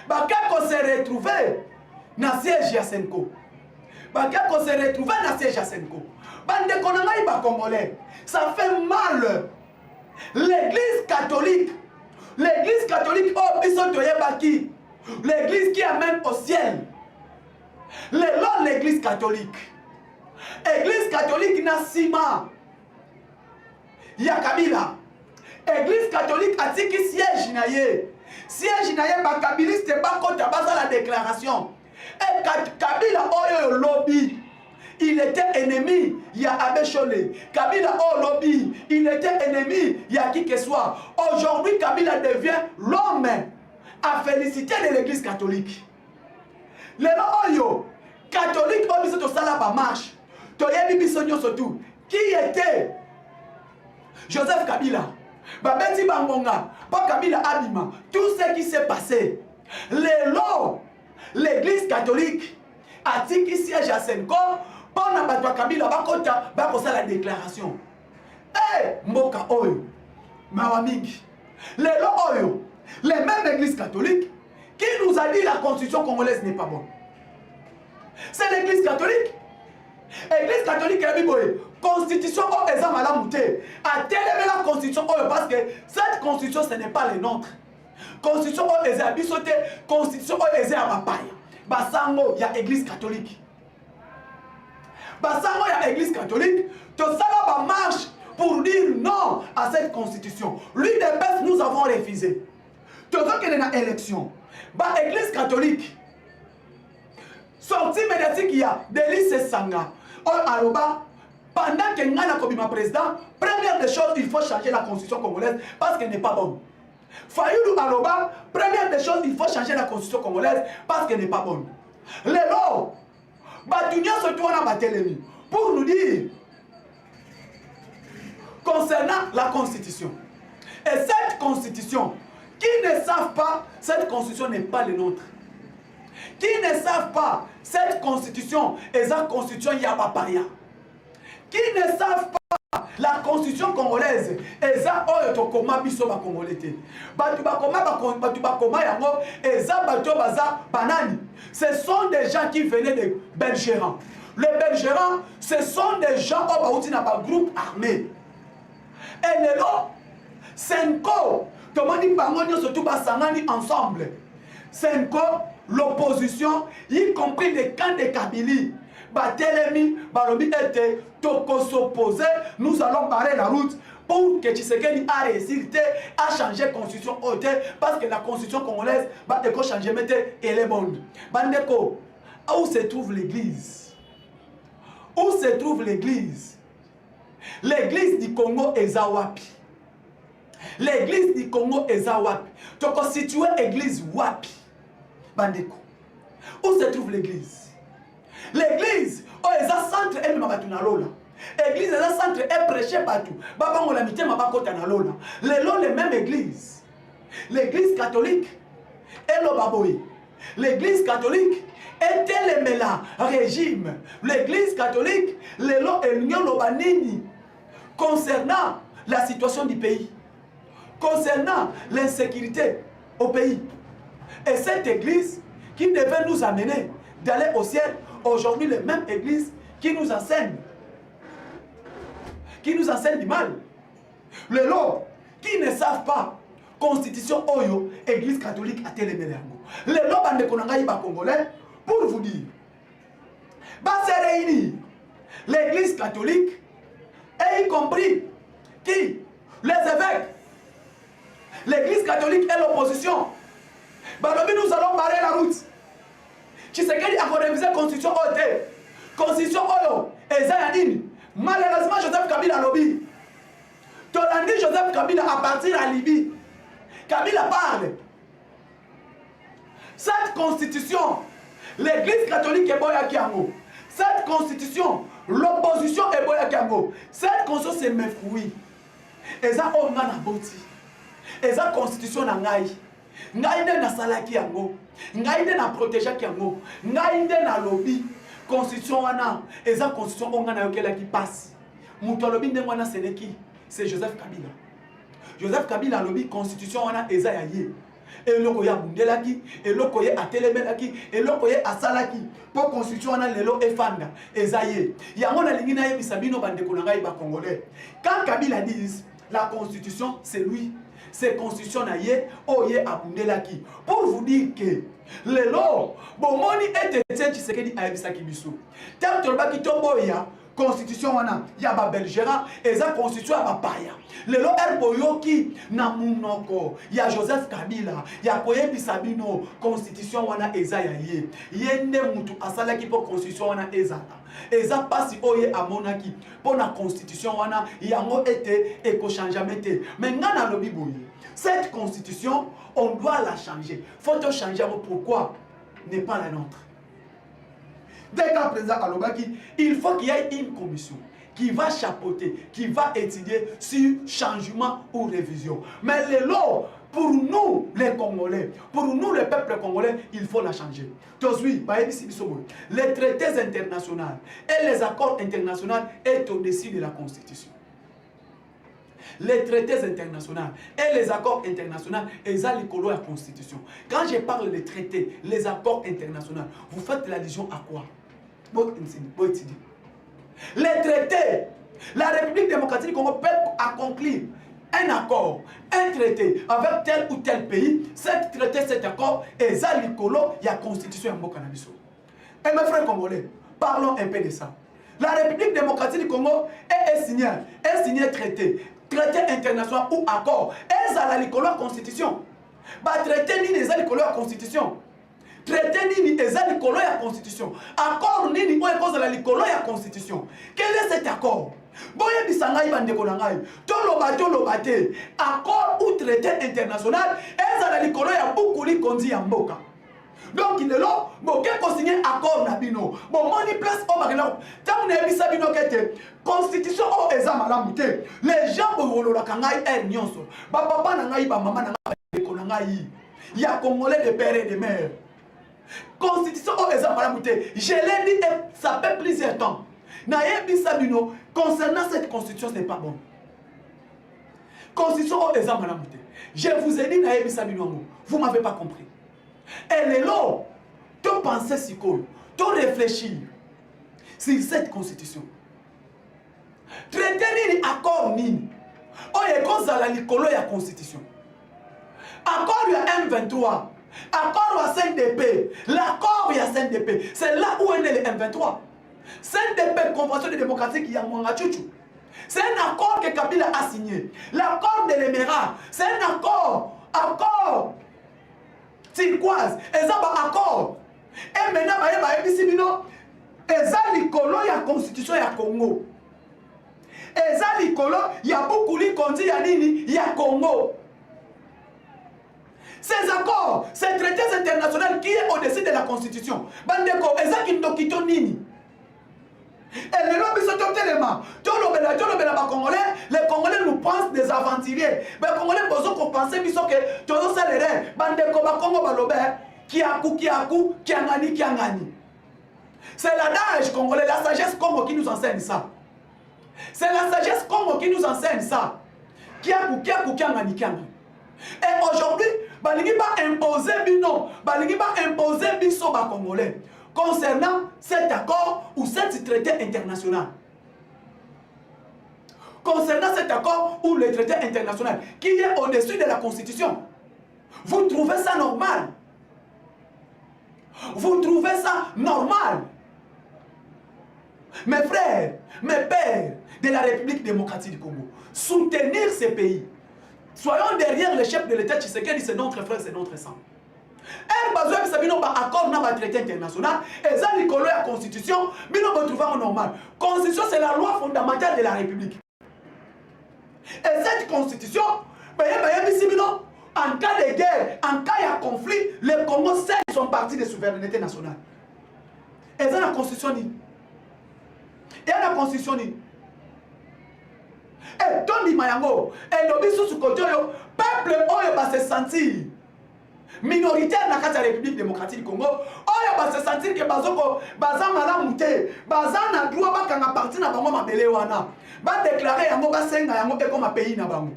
Bakeko se retrouver na siège ya Senko. Bakeko se retrouver na siège ya Senko. Bande konanga ba Congolais. Ça fait mal. L'église catholique, oh bisoto yebaki. L'église qui amène au ciel. L'église catholique. Église catholique na sima. Ya Kabila. Église catholique atiki siège na ye. Siège na ye ba kabiliste ba kota baza la déclaration. Et Kabila oyo lobby. Il était ennemi, il y a Abbé Cholé. Kabila au lobby, il était ennemi, il y a qui que soit. Aujourd'hui, Kabila devient l'homme à féliciter de l'église catholique. Les oyo, catholique, au biso to sala ba marche. Toyebi biso nyonso tout. Qui était Joseph Kabila? Babeti Bangonga, pas Kabila Abima. Tout ce qui s'est passé. L'église catholique a dit qu'il siège à Senko. Pendant que Kabila bakota bakosa la déclaration. Eh, Mboka Oyo, Mawamigi, les Oyo, les mêmes églises catholiques qui nous a dit la constitution congolaise n'est pas bonne. C'est l'église catholique. L'église catholique est la constitution Oyo est malamouté. A télé la constitution Oyo parce que cette constitution ce n'est pas les nôtres. Constitution Oyo est à bisoté, constitution Oyo est à Mapaya. Basango, il y a église catholique. Basango ya église catholique, tout ça va marche pour dire non à cette constitution. Lui des bêtes nous avons refusé. Tout ça qu'il y a une élection. Bah église catholique. Sortie médiatique il y a Délice Sanga. Pendant que Ngana Kobima président, première des choses, il faut changer la constitution congolaise parce qu'elle n'est pas bonne. Fayoulou Aloba, première des choses, il faut changer la constitution congolaise parce qu'elle n'est pas bonne. Les lois. Pour nous dire concernant la constitution. Et cette constitution, qui ne savent pas, cette constitution n'est pas le nôtre. Qui ne savent pas, cette constitution est la constitution Yabapaya. Qui ne savent pas, la constitution congolaise est la Oyotokoma Bisoba Congolete. Batubakoma Yango et Zabato Baza Banani. Ce sont des gens qui venaient de Belgérant. Les belgérants, ce sont des gens qui ont un groupe armé. Et les lots, Senko, comment dit Bangonio surtout Basangani ensemble. Senko, l'opposition, y compris les camps de Kabylie. Batelemi, Balobi était Toko s'opposer, nous allons barrer la route pour que Tshisekedi a réussi à changer la constitution parce que la constitution congolaise va changer et les bonnes. Bandeko, où se trouve l'église? Où se trouve l'église? L'église du Congo est Zawapi. L'église du Congo est Zawapi. Tu as constitué l'église Wapi. Bandeko. Où se trouve l'église? L'église, oh, est un centre et Mabatunalola. L'église est un centre et prêché partout. Babango la mité Mabakota Nalola. Les mêmes églises. L'église catholique et le Baboy. L'église catholique était le régime. L'église catholique, les lots et l'union lobanini. Concernant la situation du pays, concernant l'insécurité au pays. Et cette église qui devait nous amener d'aller au ciel, aujourd'hui les mêmes églises qui nous enseignent du mal. Les lots qui ne savent pas constitution Oyo, église catholique à Téléméléango. Les lots bande konangaï ba congolais, pour vous dire, va se réunir l'église catholique et y compris qui? Les évêques. L'église catholique et l'opposition. Balobi, nous allons barrer la route. Tshisekedi a révisé la constitution OT. Constitution Oyo. Et Zayadine. Malheureusement, Joseph Kabila lobby. Tolandi Joseph Kabila à partir à Libye. Kabila parle. Cette constitution, l'église catholique est boya kiango. Cette constitution, l'opposition est boya kiango. Cette constitution, c'est mes fruits. Et ça, on a boti. Et ça, constitution na ngai. Ngai de na salaki yango. Ngai de na protéger yango. Ngai de na lobby. Constitution wana. Et ça, constitution on a yokela qui passe. Mouto lobby de wana c'est qui? C'est Joseph Kabila. Joseph Kabila lobby constitution wana eza yaye. Et loko ya bundelaki, et loko ya atelebelaki, et loko ya asalaki. Pour constitution wana lelo efanda ezaye. Yango na lingi na yebisa bino bandeko na ngai ba congolais. Quand Kabila dit la constitution c'est lui. C'est constitution na ye oye abundelaki. Pour vous dire que lelo bomoni était Tshisekedi ayebisaki biso. Tant tolobaki tomboya constitution wana ya ba belgérant eza constitution ya ba paya. Lelo erboyoki na munoko ya Joseph Kabila ya koyebisa bino constitution wana eza ya ye. Yende mutu asalaki po constitution wana ezala. Eza pasi oye amonaki po na constitution wana yango ete ekochangeamete. Mais ngana lobi boye. Cette constitution, on doit la changer. Faut-on changer? Pourquoi n'est pas la nôtre? Dès qu'à présent à Lobaki, il faut qu'il y ait une commission qui va chapeauter, qui va étudier sur changement ou révision. Mais les lois, pour nous les Congolais, pour nous le peuple congolais, il faut la changer. Les traités internationaux et les accords internationaux sont au-dessus de la Constitution. Les traités internationaux et les accords internationaux, ils ont l'écolo à la Constitution. Quand je parle des traités, les accords internationaux, vous faites l'allusion à quoi? Les traités, la République démocratique du Congo peut accomplir un accord, un traité avec tel ou tel pays. Cet traité, cet accord, ils ont l'écolo à la Constitution. Et mes frères congolais, parlons un peu de ça. La République démocratique du Congo est signé traité. Traité international ou accord. Elles ont la constitution. Traité ni les la constitution. Traité ni les la constitution. Accord ni les la constitution. Quel est cet accord? Boye bisangai bande konangai. Tolobate. Accord ou traité international. Elles ont la beaucoup li kondi ya mboka. Donc il est là, bon, quel consigné accord nabino. Bon, moni place au bagala. Tant on est bisa bino kete. Constitution o ezama la mute. Les gens bolo la kangai nyonso. Ba papa na ngai ba mama na ngai ko na ngai. Ya congolais de père et de mère. Constitution o ezama la mute. Je l'ai dit et ça fait plusieurs temps. Na yebisa bino concernant cette constitution c'est pas bon. Constitution o ezama la mute. Je vous ai dit na yebisa bino vous m'avez pas compris. Et les lots, tu penses si cool, tu réfléchis. sur cette constitution. Traité nini, accord nini. Oye kozala likolo ya constitution. Accord ya M23. Accord ya CNDP. L'accord ya CNDP. C'est là où est né le M23. CNDP, Convention démocratique ya Mwanga Chuchu. C'est un accord que Kabila a signé. L'accord de l'Émirat. C'est un accord. Accord. Turquoise. Et ça va accord. Et maintenant, il y a likolo ya constitution ya Congo. Et ça likolo ya beaucoup li kondi ya nini ya Congo. Ces accords, ces traités internationaux qui est au-dessus de la constitution. Bandeko, et ça qui nous quitte nini. Et les lobbies sont tellement. Les Congolais nous pensent des aventuriers. Les Congolais ont pensé que tous les salaires, Bandeko Bakongo Balobe, Kiakou, Kiangani. C'est l'adage congolais, la sagesse Congo qui nous enseigne ça. C'est la sagesse Congo qui nous enseigne ça. Kiakou, Kiangani. Et aujourd'hui, Balingi va imposer Bino, Balingi va imposer Biso Congolais concernant cet accord ou cet traité international. Concernant cet accord ou le traité international qui est au-dessus de la Constitution. Vous trouvez ça normal? Vous trouvez ça normal? Mes frères, mes pères de la République démocratique du Congo, soutenir ces pays. Soyons derrière le chef de l'État Tshisekedi, c'est notre frère, c'est notre sang. Un besoin que ça vient accord dans le traité international, et ça, Nicolas, la Constitution, mais nous retrouvons normal. Constitution, c'est la loi fondamentale de la République. Et cette Constitution, en cas de guerre, en cas de conflit, les Congos sont partis de souveraineté nationale. Et ça, la Constitution dit. Et la Constitution dit. Et Tony Mayango, et l'obis sous ce côté, peuple va se sentir minoritaire dans la République démocratique du Congo. On va se sentir que Bazoko, Bazan Malamouté, Bazan a droit à partir de Bango Mabelewana, va déclarer Yango Basenga Yango et comme un pays Nabango.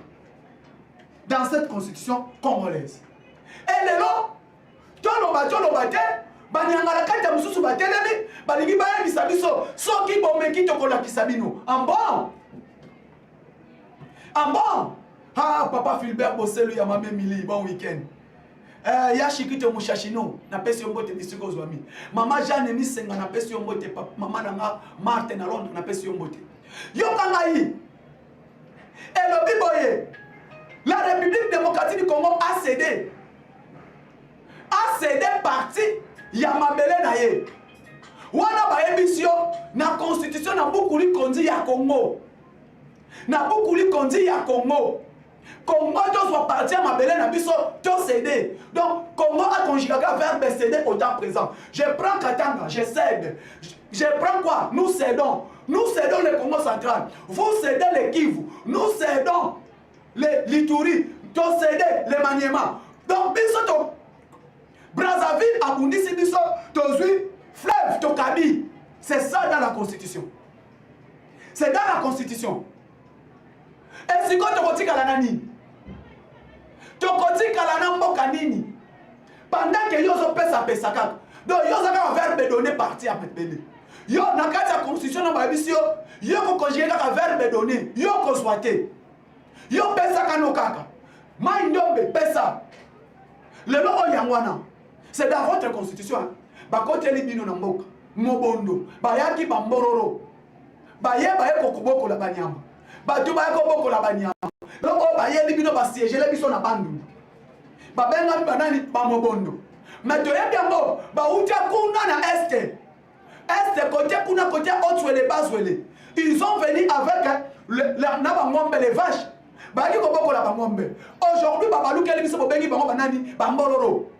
Dans cette constitution congolaise. Et les lots, Tolo Bate, Banyanga la carte de Moussou Batelemi, Baligi Baye Bisabiso, Soki Bomeki Tokola Kisabino. En bon. En bon. Ah, Papa Philbert Bosselu Yamame Mili, bon week-end. Yashikito Mouchachino, na pesi yombote bisiko zwami. Mama Jeanne Misenga na pesi yombote, Mama Nanga Martin na Londres na pesi yombote. Yokangayi. Et le Biboye, la République démocratique du Congo a cédé. A cédé parti Yamabele naye. Wana ba émission na constitution na bukuli kondi ya Congo. Na bukuli kondi ya Congo. Congo doit partir à Mabele na biso to cédé. Donc Congo a conjugué verbe céder au temps présent. Je prends Katanga, je cède. Je prends quoi? Nous cédons. Nous cédons le Congo central. Vous cédez les Kivu. Nous cédons les Lituri. To cédez les Maniema. Donc biso to Brazzaville a bundisi biso to zui fleuve to Kabi. C'est ça dans la constitution. C'est dans la constitution. Et si quand tu continues à la nani, tu continues à la namboka nini, pendant que yozo pesa kaka, donc yozo ka verbe donné parti à Petbele. Yo na kati ya constitution na babisio, yo ko conjuguer ka verbe donné, yo ko swate. Yo pesa kano kaka. Mai ndombe pesa. Le lo yangwana. C'est dans votre constitution. Ba kote libino na mboka, mobondo, ba yaki ba mbororo. Ba ye kokoboko la banyama. Batu ba ko boko la banyama. Loko ba ye libino ba siège le biso na bandu. Ba benga banani ba mobondo. Mais to yebi ngo ba utia kuna na este. Este côté kuna côté Haute-Ouélé Bas-Ouélé. Ils ont venu avec la na ngombe les vaches. Ba ki ko boko la ngombe. Aujourd'hui ba balu kele biso bengi bango banani ba mbororo.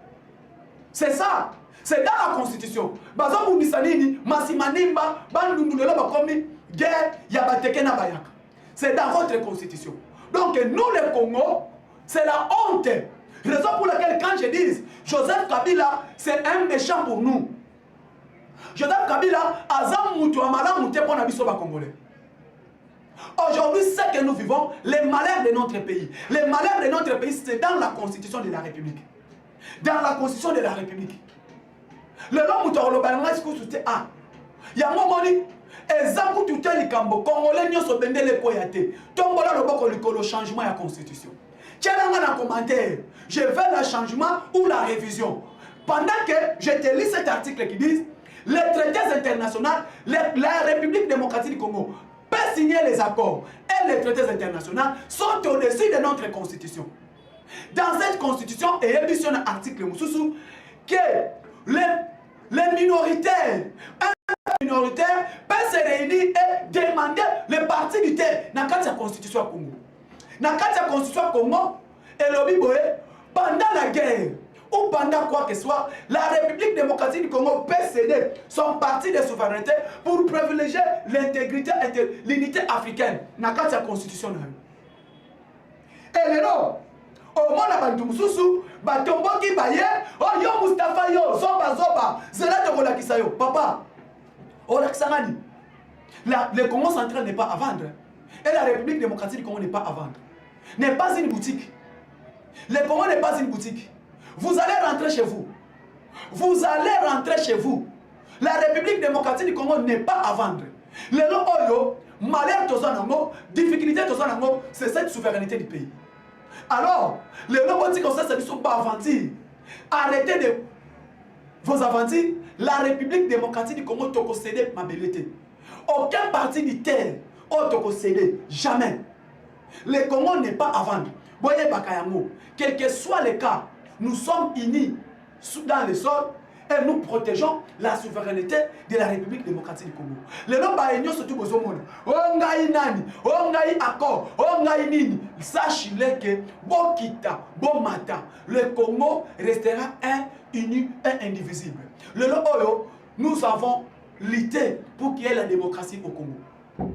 C'est ça. C'est dans la constitution. Bazo bundisa nini masimanimba bandundulelo ba komi guerre ya bateke na bayaka. C'est dans votre constitution. Donc nous les Congo, c'est la honte. Raison pour laquelle quand je dis Joseph Kabila, c'est un méchant pour nous. Joseph Kabila, Azam Moutou Amala Mouté pour Nabiso Congolais. Aujourd'hui, ce que nous vivons, les malheurs de notre pays. Les malheurs de notre pays, c'est dans la constitution de la République. Dans la constitution de la République. Le nom Moutou Olobalanga, c'est ah. Yango moni ezaku tuteli kambo Congolais nyoso bendele koyate. Tombola loboko likolo changement ya constitution. Tchelanga na commentaire, je veux le changement ou la révision. Pendant que je te lis cet article qui dit les traités internationaux, la République démocratique du Congo peut signer les accords et les traités internationaux sont au-dessus de notre constitution. Dans cette constitution, il y a un article que les minoritaires, un minoritaire peut se réunir et demander le parti du terre dans la constitution Congo. Dans la constitution Congo, et le pendant la guerre, ou pendant quoi que ce soit, la République démocratique du Congo peut céder son parti de souveraineté pour privilégier l'intégrité et l'unité africaine dans la constitution. Et là, au monde à Bantoumoussou, Batomboki Baye, oh yo Mustafa yo, Zoba Zoba, Zela de Rolakisayo, papa, Olakisangani. Le Congo central n'est pas à vendre. Et la République démocratique du Congo n'est pas à vendre. N'est pas une boutique. Le Congo n'est pas une boutique. Vous allez rentrer chez vous. Vous allez rentrer chez vous. La République démocratique du Congo n'est pas à vendre. Le oyo, malheur tozanango, difficulté tozanango, c'est cette souveraineté du pays. Alors, les lois disent que ça ne sont pas aventures. Arrêtez de vos aventures. La République démocratique du Congo toko cédé ma belleté. Aucun parti du terre toko cédé. Jamais. Le Congo n'est pas à vendre. Boye Bakayango. Quel que soit le cas, nous sommes unis dans le sol et nous protégeons la souveraineté de la République démocratique du Congo. Les noms baïnios surtout besoin monde. Ongaï nani, ongaï accord, ongaï nini. Sachez-le que Bokita, Bomata, le Congo restera un, uni et indivisible. Le nom oyo, nous avons lutté pour qu'il y ait la démocratie au Congo.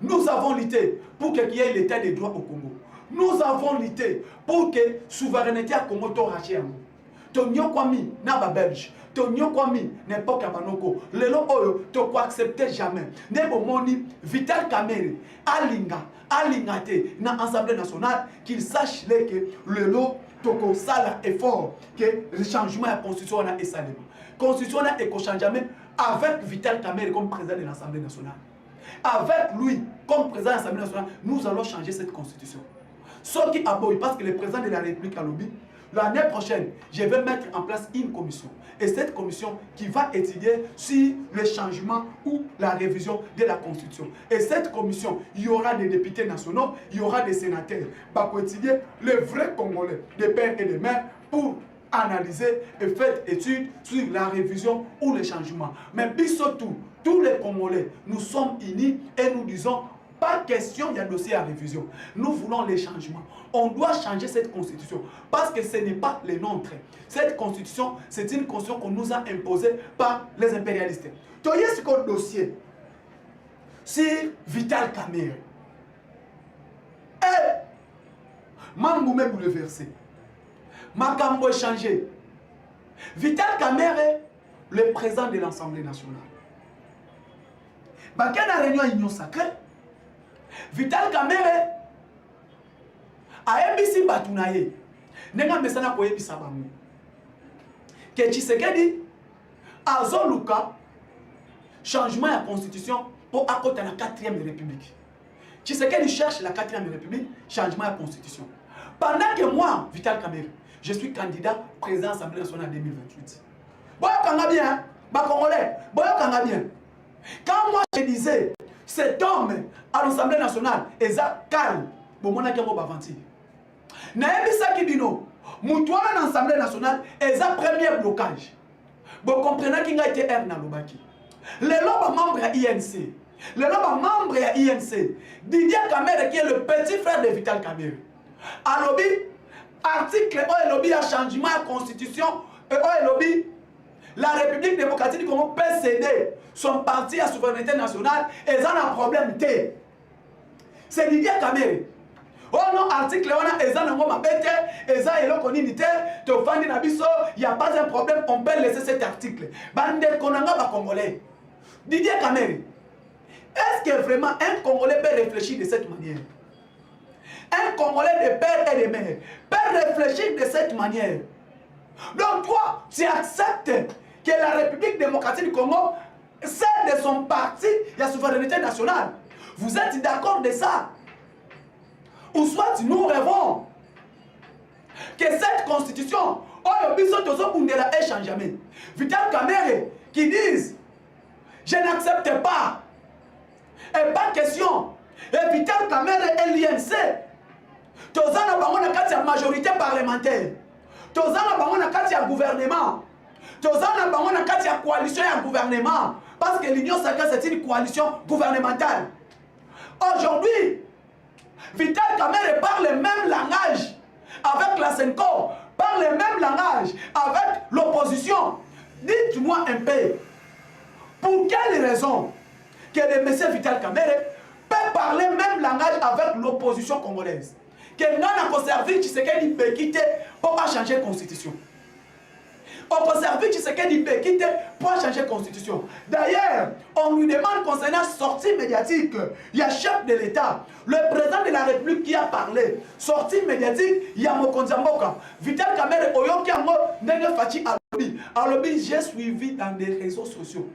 Nous avons lutté pour qu'il y ait l'état des droits au Congo. Nous avons lutté pour que la souveraineté à Congo soit rachée. Tonyo Kwami, Naba Belge, Tonyo Kwami, n'importe Kabanoko, le lot oyo, to ko accepter jamais. Nebo moni, Vital Kamerhe, Alingate, na Assemblée nationale, qu'il sache que le lot, toko sala effort, que le changement de la constitution est salé. La constitution est changée même avec Vital Kamerhe comme président de l'Assemblée nationale. Avec lui, comme président de l'Assemblée nationale, nous allons changer cette constitution. Ce qui aboye, parce que le président de la République a lobby, l'année prochaine, je vais mettre en place une commission. Et cette commission qui va étudier sur le changement ou la révision de la Constitution. Et cette commission, il y aura des députés nationaux, il y aura des sénateurs. Pour étudier les vrais Congolais, des pères et des mères, pour analyser et faire étude sur la révision ou le changement. Mais surtout, tous les Congolais, nous sommes unis et nous disons, pas question, il y a un dossier à révision. Nous voulons les changements. On doit changer cette constitution parce que ce n'est pas les nôtres. Cette constitution, c'est une constitution qu'on nous a imposée par les impérialistes. Tu as ce dossier sur Vital Kamerhe. Et Mamboumé bouleversé. Makambo changé. Vital Kamerhe, le président de l'Assemblée nationale. Quand on a réunion union sacrée, Vital Kamerhe a ebisi batunaye nenga mesana ko ebisa bango ke Tshisekedi azoluka changement de la constitution pour accoter la 4e république. Tshisekedi cherche la 4e république, changement de la constitution. Pendant que moi, Vital Kamerhe, je suis candidat président de l'Assemblée nationale en 2028. Boyo kanga bien, ba Congolais, boyo kanga bien. Quand moi je disais cet homme à l'Assemblée nationale est calme, bon mon akemo bavanti. Na ebisa kibino, mutuana dans l'Assemblée nationale est un premier blocage. Bon comprenez qu'il a été R na lobaki. Les lobes membres à INC, les lobes membres à INC, Didier Kamerhe qui est le petit frère de Vital Kamerhe. À lobby article O lobby à changement de constitution et O lobby la République démocratique du Congo peut céder son parti à souveraineté nationale et ça a un problème. C'est Didier Kamerhe. Oh non, article on a ezan ngo mabete, ezan eloko nini te, to fandi na biso, il y a pas un problème, on peut laisser cet article. Bande konanga ba Congolais. Didier Kamerhe. Est-ce que vraiment un Congolais peut réfléchir de cette manière? Un Congolais de père et de mère peut réfléchir de cette manière. Donc toi, tu acceptes que la République démocratique du Congo C'est de son parti, la souveraineté nationale. Vous êtes d'accord de ça? Ou soit nous rêvons que cette constitution, est change jamais. Vital Kamerhe qui disent, je n'accepte pas. Et pas question. Et Vital Kamerhe et l'INC. Tozana bango na kati ya majorité parlementaire. Tozana bango na kati ya gouvernement. Tozana bango na kati ya coalition ya gouvernement. Parce que l'Union sacrée c'est une coalition gouvernementale. Aujourd'hui, Vital Kamerhe parle le même langage avec la SENCO, parle le même langage avec l'opposition. Dites-moi un peu, pour quelle raison que le monsieur Vital Kamerhe peut parler le même langage avec l'opposition congolaise? Que nous avons conservé Tshisekedi Bekite pour changer la constitution. On conserve Tshisekedi Bekite pour changer la constitution. D'ailleurs, on lui demande concernant la sortie médiatique. Il y a chef de l'État, le président de la République qui a parlé. Sortie médiatique, il y a Mokonzi Mboka. Vital Kamerhe Oyoki Ango Ndenge Fachi Alobi. Alobi, j'ai suivi dans des réseaux sociaux.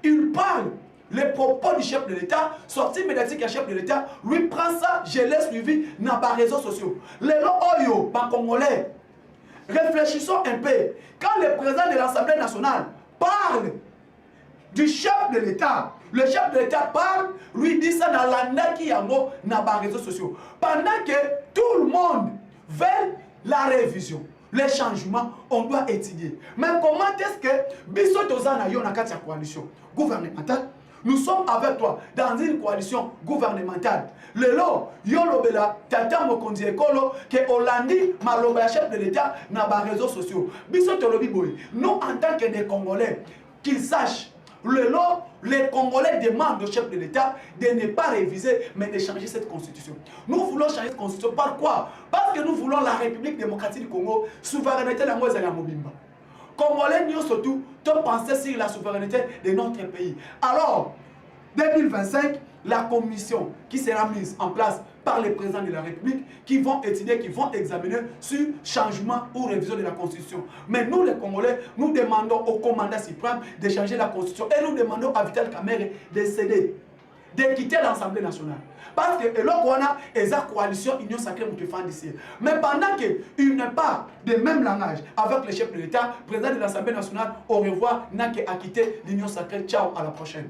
Il parle. Les propos du chef de l'État, sortie médiatique du chef de l'État, lui prend ça, je l'ai suivi dans les réseaux sociaux. Les Oyo, les Congolais, réfléchissons un peu. Quand le président de l'Assemblée nationale parle du chef de l'État, le chef de l'État parle, lui dit ça dans l'andaki yango dans les réseaux sociaux. Pendant que tout le monde veut la révision, les changements, on doit étudier. Mais comment est-ce que Biso Tozana yo na kati ya coalition gouvernementale? Nous sommes avec toi dans une coalition gouvernementale. Le lo, yolobela, tata mokonzi ekolo, que Olandi, maloba chef de l'État, na ba réseaux sociaux. Biso tolobi boy. Nous, en tant que des Congolais, qu'ils sachent, le lo, les Congolais demandent au chef de l'État de ne pas réviser, mais de changer cette constitution. Nous voulons changer cette constitution. Par quoi? Parce que nous voulons la République démocratique du Congo, souveraineté de la Mouazala Mobimba. Congolais, nous surtout, tu penser sur la souveraineté de notre pays. Alors, 2025, la commission qui sera mise en place par les présidents de la République, qui vont étudier, qui vont examiner sur changement ou révision de la Constitution. Mais nous, les Congolais, nous demandons au commandant suprême de changer la Constitution et nous demandons à Vital Kamerhe de céder, de quitter l'Assemblée nationale. Parce que l'Okwana est la coalition Union Sacrée Moutefan d'ici. Mais pendant qu'il n'a pas de même langage avec le chef de l'État, président de l'Assemblée nationale, au revoir, n'a qu'à quitter l'Union Sacrée. Ciao, à la prochaine.